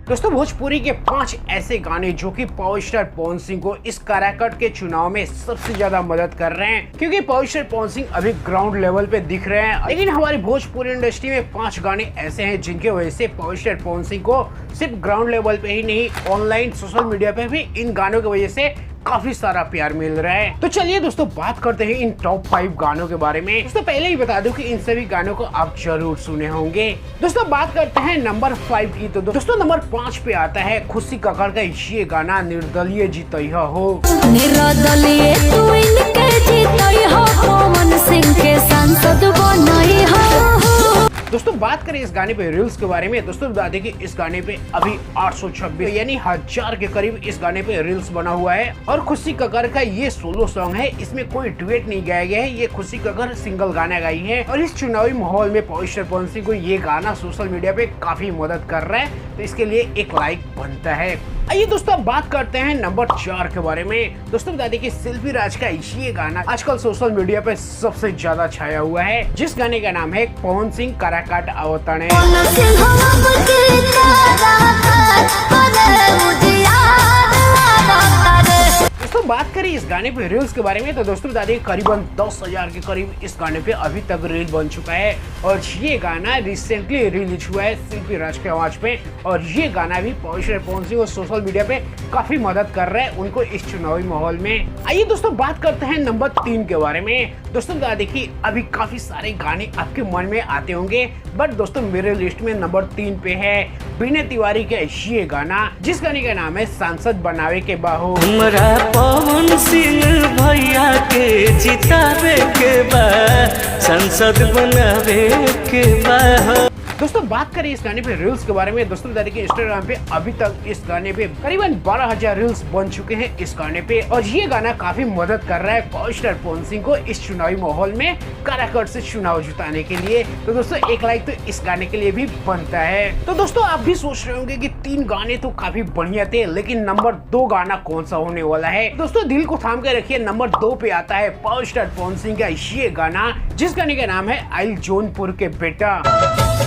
दोस्तों भोजपुरी के 5 ऐसे गाने जो कि पावर स्टार पवन सिंह को इस काराकाट के चुनाव में सबसे ज्यादा मदद कर रहे हैं, क्योंकि पावर स्टार पवन सिंह अभी ग्राउंड लेवल पे दिख रहे हैं। लेकिन हमारी भोजपुरी इंडस्ट्री में 5 गाने ऐसे हैं जिनके वजह से पावर स्टार पवन सिंह को सिर्फ ग्राउंड लेवल पे ही नहीं, ऑनलाइन सोशल मीडिया पे भी इन गानों की वजह से काफी सारा प्यार मिल रहा है। तो चलिए दोस्तों बात करते हैं इन टॉप 5 गानों के बारे में। दोस्तों पहले ही बता दूं कि इन सभी गानों को आप जरूर सुने होंगे। दोस्तों बात करते हैं नंबर 5 की। तो दोस्तों नंबर 5 पे आता है खुशी कक्कड़ का ये गाना निर्दलीय जीतैया हो। निर्दलीय तू इनके जीतैया पवन सिंह के सांसद बनैया हो। दोस्तों बात करें इस गाने पे रील्स के बारे में, दोस्तों बता दें कि इस गाने पे अभी 826 यानी 1000 के करीब इस गाने पे रील्स बना हुआ है। और खुशी कक्कड़ का ये सोलो सॉन्ग है, इसमें कोई डुएट नहीं गाया गया है, ये खुशी कक्कड़ सिंगल गाना गाई है। और इस चुनावी माहौल में पावर स्टार पवन सिंह को ये गाना सोशल मीडिया पे काफी मदद कर रहा है, तो इसके लिए एक लाइक बनता है। आइए दोस्तों बात करते हैं नंबर 4 के बारे में। दोस्तों बता दें कि शिल्पी राज का ये गाना आजकल सोशल मीडिया पे सबसे ज्यादा छाया हुआ है, जिस गाने का नाम है पवन सिंह काराकाट अवतरण। दोस्तों बात करें इस गाने पे रील्स के बारे में, तो दोस्तों बता दें करीबन 10,000 के करीब इस गाने पे अभी तक रील बन चुका है। और ये गाना रिसेंटली रिलीज हुआ है शिल्पी राज के आवाज पे, और ये गाना भी पावर स्टार पवन सिंह को सोशल मीडिया पे काफी मदद कर रहा है उनको इस चुनावी माहौल में। आइए दोस्तों बात करते हैं नंबर 3 के बारे में। दोस्तों बता दें कि अभी काफी सारे गाने आपके मन में आते होंगे, बट दोस्तों मेरे लिस्ट में नंबर 3 पे है विनय तिवारी का ये गाना, जिस गाने का नाम है सांसद बनावे के बाहो। पवन सिंह भैया के जितावे के बा, संसद बनावे के बा। दोस्तों बात करें इस गाने पे रील्स के बारे में, दोस्तों बता दें कि इंस्टाग्राम पे अभी तक इस गाने पे करीबन 12,000 रील्स बन चुके हैं इस गाने पे। और ये गाना काफी मदद कर रहा है पावर स्टार पवन सिंह को इस चुनावी माहौल में काराकाट से चुनाव जिताने के लिए। तो दोस्तों एक लाइक तो इस गाने के लिए भी बनता है। तो दोस्तों आप भी सोच रहे होंगे कि 3 गाने तो काफी बढ़िया थे, लेकिन नंबर 2 गाना कौन सा होने वाला है। दोस्तों दिल को थाम के रखिए, नंबर 2 पे आता है पावर स्टार पवन सिंह का ये गाना, जिस गाने का नाम है आइल जौनपुर के बेटा।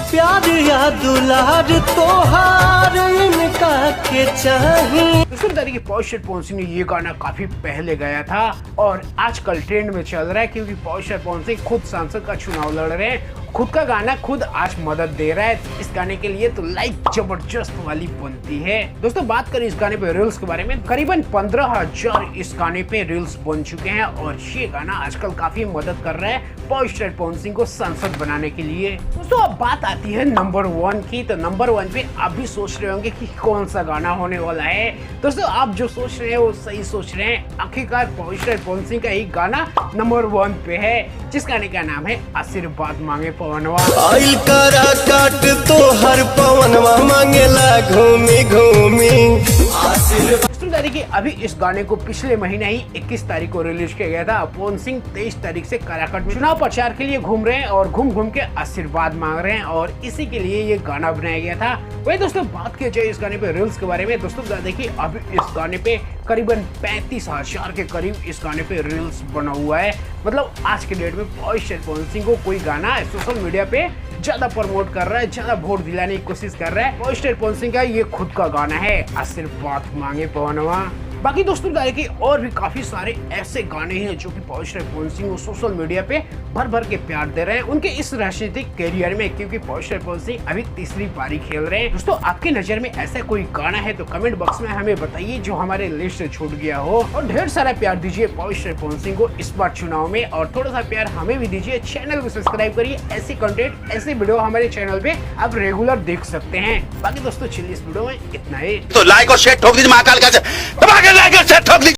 प्यार या दुलार तोहार इनका के चाहिए। दोस्तों बता दें कि पावर स्टार पवन सिंह ने ये गाना काफी पहले गाया था और आजकल ट्रेंड में चल रहा है, क्योंकि पावर स्टार पवन सिंह खुद सांसद का चुनाव लड़ रहे हैं, खुद का गाना खुद आज मदद दे रहा है इस गाने के लिए, तो लाइक जबरदस्त वाली बनती है। दोस्तों बात करें इस गाने पे रील्स के बारे में, करीबन 15,000 इस गाने पे रील्स बन चुके हैं। और ये गाना आजकल काफी मदद कर रहा है पावर स्टार पवन सिंह को सांसद बनाने के लिए। दोस्तों अब बात आती है नंबर 1 की। तो नंबर 1 पे आप भी सोच रहे होंगे कि कौन सा गाना होने वाला है। दोस्तों आप जो सोच रहे हैं वो सही सोच रहे हैं, आखिरकार पावर स्टार पवन सिंह का ही गाना नंबर 1 पे है, जिस गाने का नाम है आशीर्वाद मांगे पवनवा। आइल काराकाट तो हर पवनवा मांगेला घूमी घूमी आशीर्वाद। कि अभी इस गाने को पिछले महीने ही 21 तारीख को रिलीज किया गया था। पवन सिंह 23 तारीख से काराकाट में चुनाव प्रचार के लिए घूम रहे हैं और घूम घूम के आशीर्वाद मांग रहे हैं, और इसी के लिए ये गाना बनाया गया था। वही दोस्तों बात की जाए इस गाने पे रील्स के बारे में, दोस्तों बता दें कि अभी इस गाने पे करीबन 35,000 के करीब इस गाने पे रील्स बना हुआ है। मतलब आज के डेट में पावर स्टार पवन सिंह को कोई गाना सोशल मीडिया पे ज्यादा प्रमोट कर रहा है, ज्यादा वोट दिलाने की कोशिश कर रहा है, पावर स्टार पवन सिंह का ये खुद का गाना है आशीर्वाद मांगे पवनवा। बाकी दोस्तों बता दें कि और भी काफी सारे ऐसे गाने हैं जो कि पावर स्टार पवन सिंह को सोशल मीडिया पे भर भर के प्यार दे रहे हैं उनके इस राजनीतिक करियर में, क्योंकि पावर स्टार पवन सिंह अभी तीसरी पारी खेल रहे हैं। दोस्तों आपकी नजर में ऐसा कोई गाना है तो कमेंट बॉक्स में हमें बताइए जो हमारे लिस्ट से छूट गया हो। और ढेर सारा प्यार दीजिए पावर स्टार पवन सिंह को इस बार चुनाव में, और थोड़ा सा प्यार हमें भी दीजिए। चैनल को सब्सक्राइब करिए, ऐसे कंटेंट ऐसे वीडियो हमारे चैनल पे आप रेगुलर देख सकते हैं। बाकी दोस्तों चलिए इस वीडियो में इतना ही। तो लाइक और शेयर ठोक दीजिए, महाकाल का